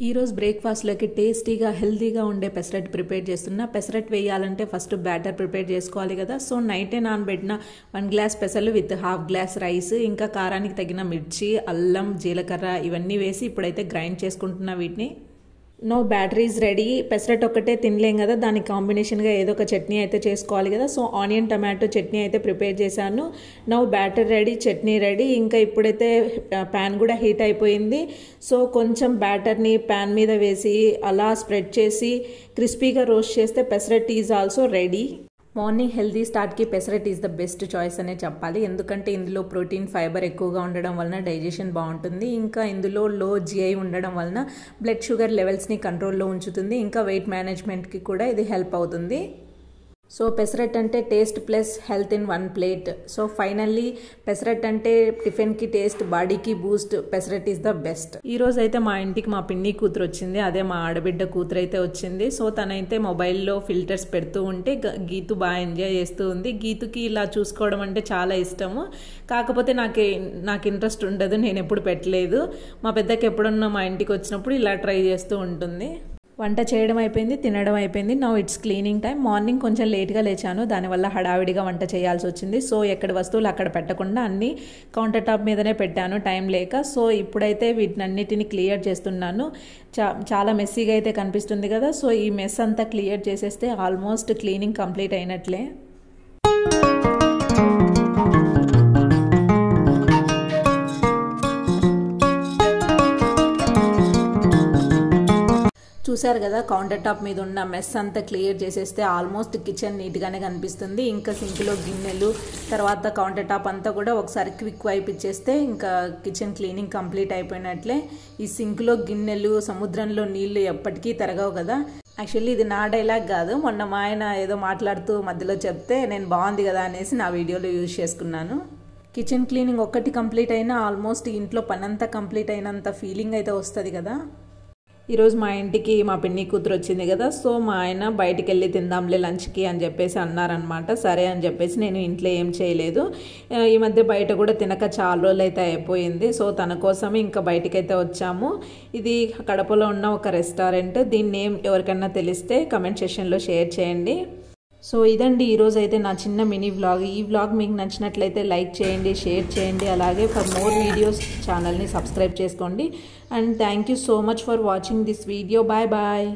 ఈ రోజు బ్రేక్ఫాస్ట్ లోకి టేస్టీగా హెల్తీగా ఉండే పెసరట్ ప్రిపేర్ చేస్తున్నా. పెసరట్ వేయాలంటే ఫస్ట్ బ్యాటర్ ప్రిపేర్ చేసుకోవాలి కదా. సో నైటే నానబెట్టిన 1 గ్లాస్ పెసలు విత్ హాఫ్ గ్లాస్ రైస్, ఇంకా కారానికి తగిన మిర్చి, అల్లం, జీలకర్ర ఇవన్నీ వేసి ఇప్పుడైతే గ్రైండ్ చేసుకుంటున్నా వీటిని. No batter is ready. Pesarattu ఒక్కటే తినలేం కదా, దానికి కాంబినేషన్గా ఏదో ఒక చట్నీ అయితే చేసుకోవాలి కదా. సో ఆనియన్ టమాటో చట్నీ అయితే ప్రిపేర్ చేశాను. No batter ready, chutney ready. ఇంకా ఇప్పుడైతే ప్యాన్ కూడా హీట్ అయిపోయింది. సో కొంచెం బ్యాటర్ని ప్యాన్ మీద వేసి అలా స్ప్రెడ్ చేసి క్రిస్పీగా రోస్ట్ చేస్తే pesarattu is also ready. Morning healthy స్టార్ట్కి pesarattu is the best choice అనే చెప్పాలి. ఎందుకంటే ఇందులో ప్రోటీన్, ఫైబర్ ఎక్కువగా ఉండడం వలన డైజెషన్ బాగుంటుంది. ఇంకా ఇందులో లో జిఐ ఉండడం వలన బ్లడ్ షుగర్ లెవెల్స్ని కంట్రోల్లో ఉంచుతుంది. ఇంకా వెయిట్ మేనేజ్మెంట్కి కూడా ఇది హెల్ప్ అవుతుంది. సో పెసరట్ అంటే taste plus health in one plate. So finally pesarattu అంటే టిఫిన్కి టేస్ట్, బాడీకి Boost. Pesarattu is the best. ఈ రోజు అయితే మా ఇంటికి మా పిన్ని కూతురు వచ్చింది, అదే మా ఆడబిడ్డ కూతురు అయితే వచ్చింది. సో తనైతే మొబైల్లో ఫిల్టర్స్ పెడుతూ ఉంటే గీతు బాగా ఎంజాయ్ చేస్తూ ఉంది. గీతుకి ఇలా చూసుకోవడం అంటే చాలా ఇష్టము. కాకపోతే నాకు ఇంట్రెస్ట్ ఉండదు, నేను ఎప్పుడు పెట్టలేదు. మా పెద్దకి ఎప్పుడన్నా మా ఇంటికి వచ్చినప్పుడు ఇలా ట్రై చేస్తూ ఉంటుంది. వంట చేయడం అయిపోయింది, తినడం అయిపోయింది. Now it's cleaning time. Morning కొంచెం లేట్గా లేచాను, దానివల్ల హడావిడిగా వంట చేయాల్సి వచ్చింది. సో ఎక్కడ వస్తువులు అక్కడ పెట్టకుండా అన్నీ కౌంటర్ టాప్ మీదనే పెట్టాను టైం లేక. సో ఇప్పుడైతే వీటినన్నిటిని క్లియర్ చేస్తున్నాను. చాలా మెస్సీగా అయితే కనిపిస్తుంది కదా. సో ఈ మెస్ అంతా క్లియర్ చేసేస్తే ఆల్మోస్ట్ క్లీనింగ్ కంప్లీట్ అయినట్లే. చూసారు కదా, కౌంటర్ టాప్ మీద ఉన్న మెస్ అంతా క్లియర్ చేసేస్తే ఆల్మోస్ట్ కిచెన్ నీట్గానే కనిపిస్తుంది. ఇంకా సింక్లో గిన్నెలు, తర్వాత కౌంటర్ టాప్ అంతా కూడా ఒకసారి క్విక్ వైప్ ఇచ్చేస్తే ఇంకా కిచెన్ క్లీనింగ్ కంప్లీట్ అయిపోయినట్లే. ఈ సింక్లో గిన్నెలు, సముద్రంలో నీళ్లు ఎప్పటికీ తరగవు కదా. యాక్చువల్లీ ఇది నా డైలాగ్ కాదు, మొన్న మా ఆయన ఏదో మాట్లాడుతూ మధ్యలో చెప్తే నేను బాగుంది కదా అనేసి నా వీడియోలో యూజ్ చేసుకున్నాను. కిచెన్ క్లీనింగ్ ఒక్కటి కంప్లీట్ అయినా ఆల్మోస్ట్ ఇంట్లో పనంతా కంప్లీట్ అయినంత ఫీలింగ్ అయితే వస్తుంది కదా. ఈరోజు మా ఇంటికి మా పిన్ని కూతురు వచ్చింది కదా. సో మా ఆయన బయటికి వెళ్ళి తిందాంలే లంచ్కి అని చెప్పేసి అన్నారనమాట. సరే అని చెప్పేసి నేను ఇంట్లో ఏం చేయలేదు. ఈ మధ్య బయట కూడా తినక చాలా రోజులు అయితే అయిపోయింది. సో తన కోసమే ఇంకా బయటకైతే వచ్చాము. ఇది కడపలో ఉన్న ఒక రెస్టారెంట్. దీని నేమ్ ఎవరికైనా తెలిస్తే కమెంట్ సెక్షన్లో షేర్ చేయండి. సో ఇదండి ఈరోజు అయితే నా చిన్న మినీ వ్లాగ్. ఈ వ్లాగ్ మీకు నచ్చినట్లయితే లైక్ చేయండి, షేర్ చేయండి. అలాగే ఫర్ మోర్ వీడియోస్ ఛానల్ని సబ్స్క్రైబ్ చేసుకోండి. And thank you so much for watching this video. Bye bye.